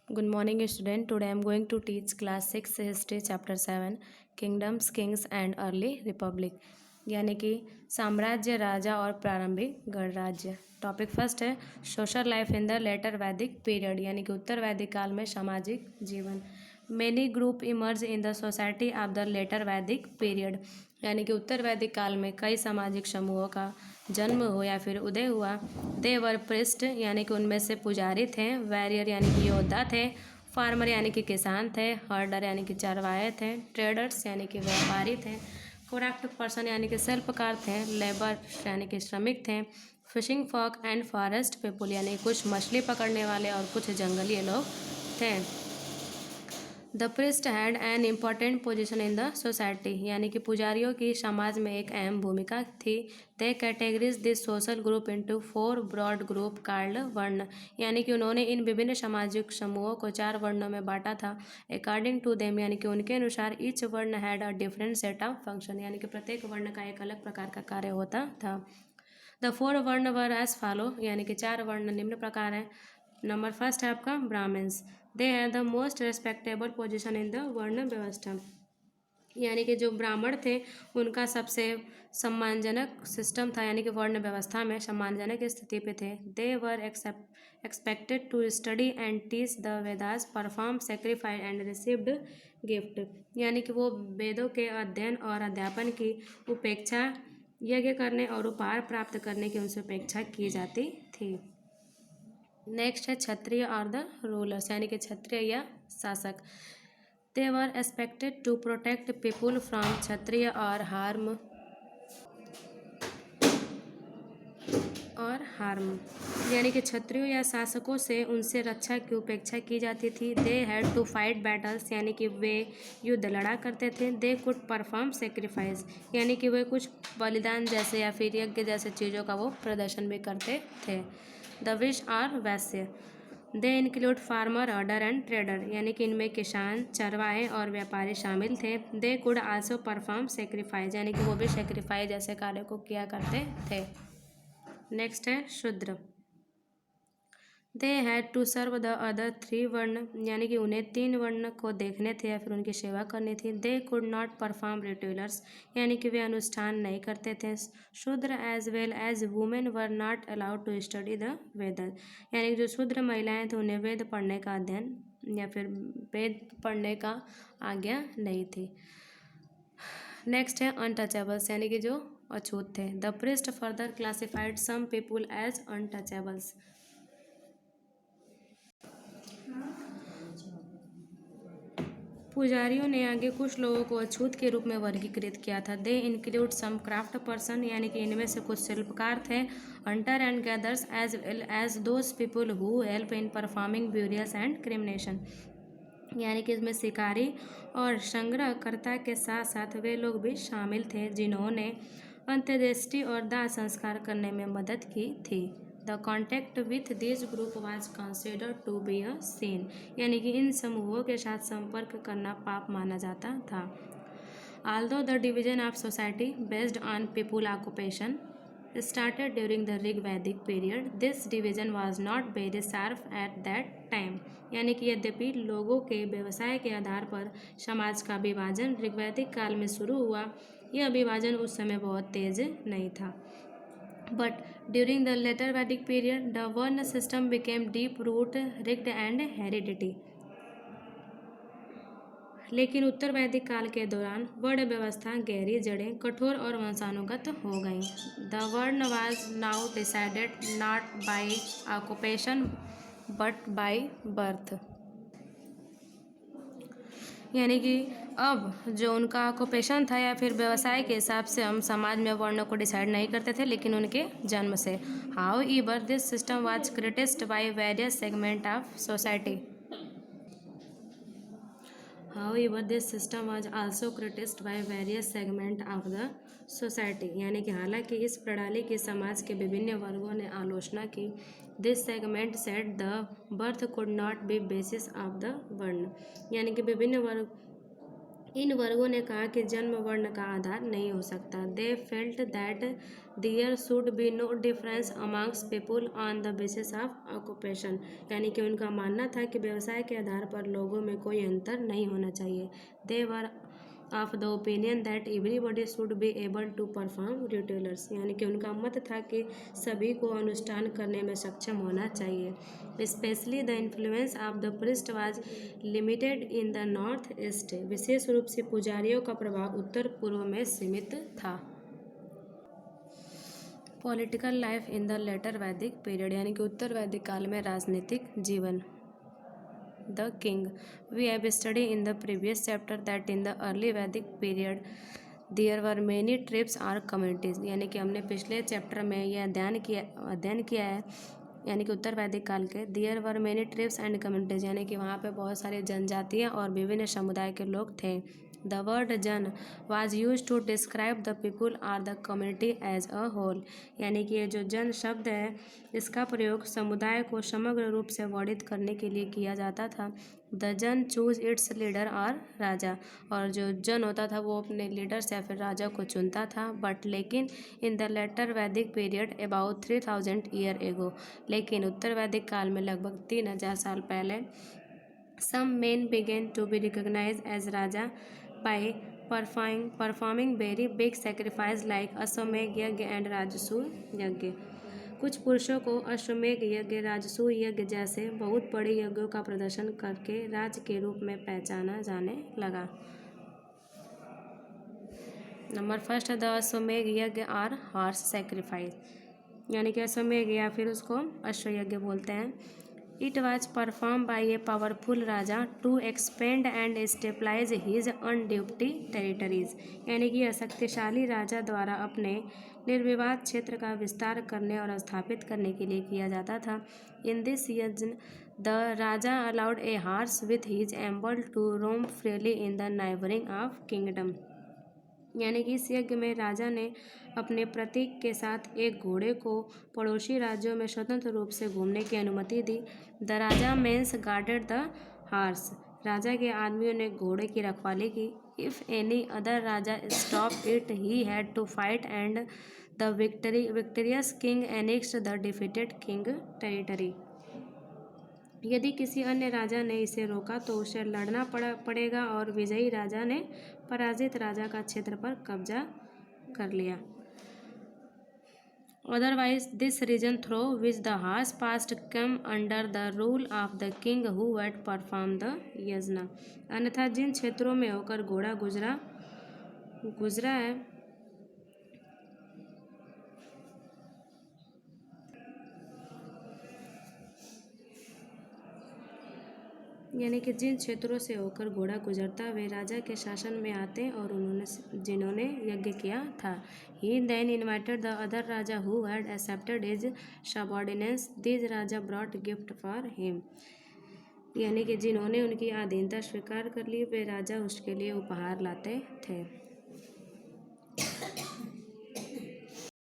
Good morning, student. Today I am going to teach class 6 history chapter 7 kingdoms, kings and early republic यानी कि साम्राज्य, राजा और प्रारंभिक गणराज्य। टॉपिक फर्स्ट है social life in the later Vedic period यानी कि उत्तर वैदिक काल में सामाजिक जीवन। Many group emerge in the society of the later Vedic period यानी कि उत्तर वैदिक काल में कई सामाजिक समूहों का जन्म हो या फिर उदय हुआ। दे वर प्रिस्ट यानी कि उनमें से पुजारी थे, वैरियर यानी कि योद्धा थे, फार्मर यानी कि किसान थे, हर्डर यानी कि चरवाहे थे, ट्रेडर्स यानी कि व्यापारी थे, क्राफ्ट पर्सन यानी कि शिल्पकार थे, लेबर यानी कि श्रमिक थे, fishing folk and forest people यानी कुछ मछली पकड़ने वाले और कुछ जंगली लोग थे। The priest had an important position in the society यानी कि पुजारियों की समाज में एक अहम भूमिका थी। They categorise this social group into 4 broad group called varna यानी कि उन्होंने इन विभिन्न सामाजिक समूहों को 4 वर्णों में बांटा था। अकॉर्डिंग टू देम यानी कि उनके अनुसार ईच वर्ण had a different set of function यानी कि प्रत्येक वर्ण का एक अलग प्रकार का कार्य होता था। द 4 वर्ण वर एज फॉलो यानी कि 4 वर्ण निम्न प्रकार हैं। नंबर फर्स्ट है आपका Brahmins. They have the most respectable position in the varna vyavastha यानी कि जो ब्राह्मण थे उनका सबसे सम्मानजनक सिस्टम था यानी कि वर्ण व्यवस्था में सम्मानजनक स्थिति पे थे। They were expected to study and teach the Vedas, perform sacrifice and received gift यानी कि वो वेदों के अध्ययन और अध्यापन की उपेक्षा, यज्ञ करने और उपहार प्राप्त करने की उनसे अपेक्षा की जाती थी। नेक्स्ट है क्षत्रिय और द रूलर्स यानी कि क्षत्रिय या शासक। They were expected to protect people from Kshatriya और हार्म यानी कि क्षत्रियों या शासकों से उनसे रक्षा की उपेक्षा की जाती थी। They had to fight battles यानी कि वे युद्ध लड़ा करते थे। दे कुड परफॉर्म सेक्रीफाइस यानी कि वे कुछ बलिदान जैसे या फिर यज्ञ जैसे चीज़ों का वो प्रदर्शन भी करते थे। द विश और वैश्य। They include farmer, हर्डर and trader यानी कि इनमें किसान, चरवाहे और व्यापारी शामिल थे। They could also perform sacrifice यानी कि वो भी सेक्रीफाइस जैसे कार्य को किया करते थे। नेक्स्ट है Shudra. They had to serve the other 3 varna यानी कि उन्हें 3 वर्ण को देखने थे या फिर उनकी सेवा करनी थी। They could not perform rituals यानी कि वे अनुष्ठान नहीं करते थे। Shudra as well as women were not allowed to study the Veda यानी कि जो शूद्र महिलाएं थे उन्हें वेद पढ़ने का अध्ययन या फिर वेद पढ़ने का आज्ञा नहीं थी। नेक्स्ट है अनटचेबल्स यानी कि जो अछूत थे। The priest further classified some people as untouchables पुजारियों ने आगे कुछ लोगों को अछूत के रूप में वर्गीकृत किया था। They include some craft person यानी कि इनमें से कुछ शिल्पकार थे। Hunter and gatherers as well as those people who help in performing burials and cremation यानी कि इसमें शिकारी और संग्रहकर्ता के साथ साथ वे लोग भी शामिल थे जिन्होंने अंत्येष्टि और दाह संस्कार करने में मदद की थी। The contact with this group was considered to be a sin यानी कि इन समूहों के साथ संपर्क करना पाप माना जाता था। Although the division of society based on people occupation started during the Rig Vedic period, this division was not very sharp at that time यानी कि यद्यपि लोगों के व्यवसाय के आधार पर समाज का विभाजन ऋग्वैदिक काल में शुरू हुआ, यह विभाजन उस समय बहुत तेज नहीं था। But during the later Vedic period, the Varna system became deep root, rigged and hereditary. लेकिन उत्तर वैदिक काल के दौरान वर्ण व्यवस्था गहरी जड़ें, कठोर और वंशानुगत हो गईं। The varna was now decided not by occupation but by birth यानी कि अब जो उनका ऑक्यूपेशन था या फिर व्यवसाय के हिसाब से हम समाज में वर्णों को डिसाइड नहीं करते थे लेकिन उनके जन्म से। How ईवर this system was criticised by various segment of society However, this system was also criticized by various segments of the society यानी कि हालांकि इस प्रणाली की समाज के विभिन्न वर्गों ने आलोचना की। This segment said the birth could not be basis of the वर्ण यानी कि विभिन्न वर्ग इन वर्गों ने कहा कि जन्म वर्ण का आधार नहीं हो सकता। They felt that there should be no difference amongst people on the basis of occupation, यानी कि उनका मानना था कि व्यवसाय के आधार पर लोगों में कोई अंतर नहीं होना चाहिए। They were of the opinion that everybody should be able to perform rituals, यानी कि उनका मत था कि सभी को अनुष्ठान करने में सक्षम होना चाहिए। Specially the influence of the priest was limited in the north east, विशेष रूप से पुजारियों का प्रभाव उत्तर पूर्व में सीमित था। Political life in the later Vedic period, यानी कि उत्तर वैदिक काल में राजनीतिक जीवन। The king, we have study in the previous chapter that in the early Vedic period there were many tribes or communities, यानी कि हमने पिछले चैप्टर में यह अध्ययन किया है, यानी कि उत्तर वैदिक काल के there were many tribes and communities, यानी कि वहाँ पे बहुत सारी जनजातियाँ और विभिन्न समुदाय के लोग थे। The word jana was used to describe the people or the community as a whole, यानी कि ये जो जन शब्द है इसका प्रयोग समुदाय को समग्र रूप से वर्णित करने के लिए किया जाता था। द जन चूज इट्स लीडर और राजा, और जो जन होता था वो अपने लीडर्स या फिर राजा को चुनता था। बट लेकिन इन the later Vedic period about 3000 year ago, लेकिन उत्तर वैदिक काल में लगभग 3000 साल पहले some men began to be recognized as raja by performing very big sacrifice like अश्वमेध यज्ञ एंड राजसूय यज्ञ। कुछ पुरुषों को अश्वमेध यज्ञ, राजसूय यज्ञ जैसे बहुत बड़े यज्ञों का प्रदर्शन करके राज के रूप में पहचाना जाने लगा। नंबर फर्स्ट है द अश्वमेध यज्ञ और हॉर्स सेक्रीफाइस, यानी कि अश्वमेध या फिर उसको अश्व यज्ञ बोलते हैं। It was perform by a powerful raja to expand and stabilise his अनड्यूटी टेरिटरीज, यानी कि शक्तिशाली राजा द्वारा अपने निर्विवाद क्षेत्र का विस्तार करने और स्थापित करने के लिए किया जाता था। In this yajna the raja allowed a horse with his emblem to roam freely in the neighbouring of kingdom, यानी कि इस यज्ञ में राजा ने अपने प्रतीक के साथ एक घोड़े को पड़ोसी राज्यों में स्वतंत्र रूप से घूमने की अनुमति दी। The raja men's guarded the horse, राजा के आदमियों ने घोड़े की रखवाली की। If any other raja stop it he had to fight and the victorious king annexed the defeated king territory, यदि किसी अन्य राजा ने इसे रोका तो उसे लड़ना पड़ेगा और विजयी राजा ने पराजित राजा का क्षेत्र पर कब्जा कर लिया। Otherwise this region through which the horse passed come under the rule of the king who had perform the yajna, अन्यथा जिन क्षेत्रों में होकर घोड़ा गुजरा है यानी कि जिन क्षेत्रों से होकर घोड़ा गुजरता वे राजा के शासन में आते और जिन्होंने यज्ञ किया था। He then invited the other raja who had accepted his subordination, this raja brought gift for him, यानी कि जिन्होंने उनकी अधीनता स्वीकार कर ली वे राजा उसके लिए उपहार लाते थे।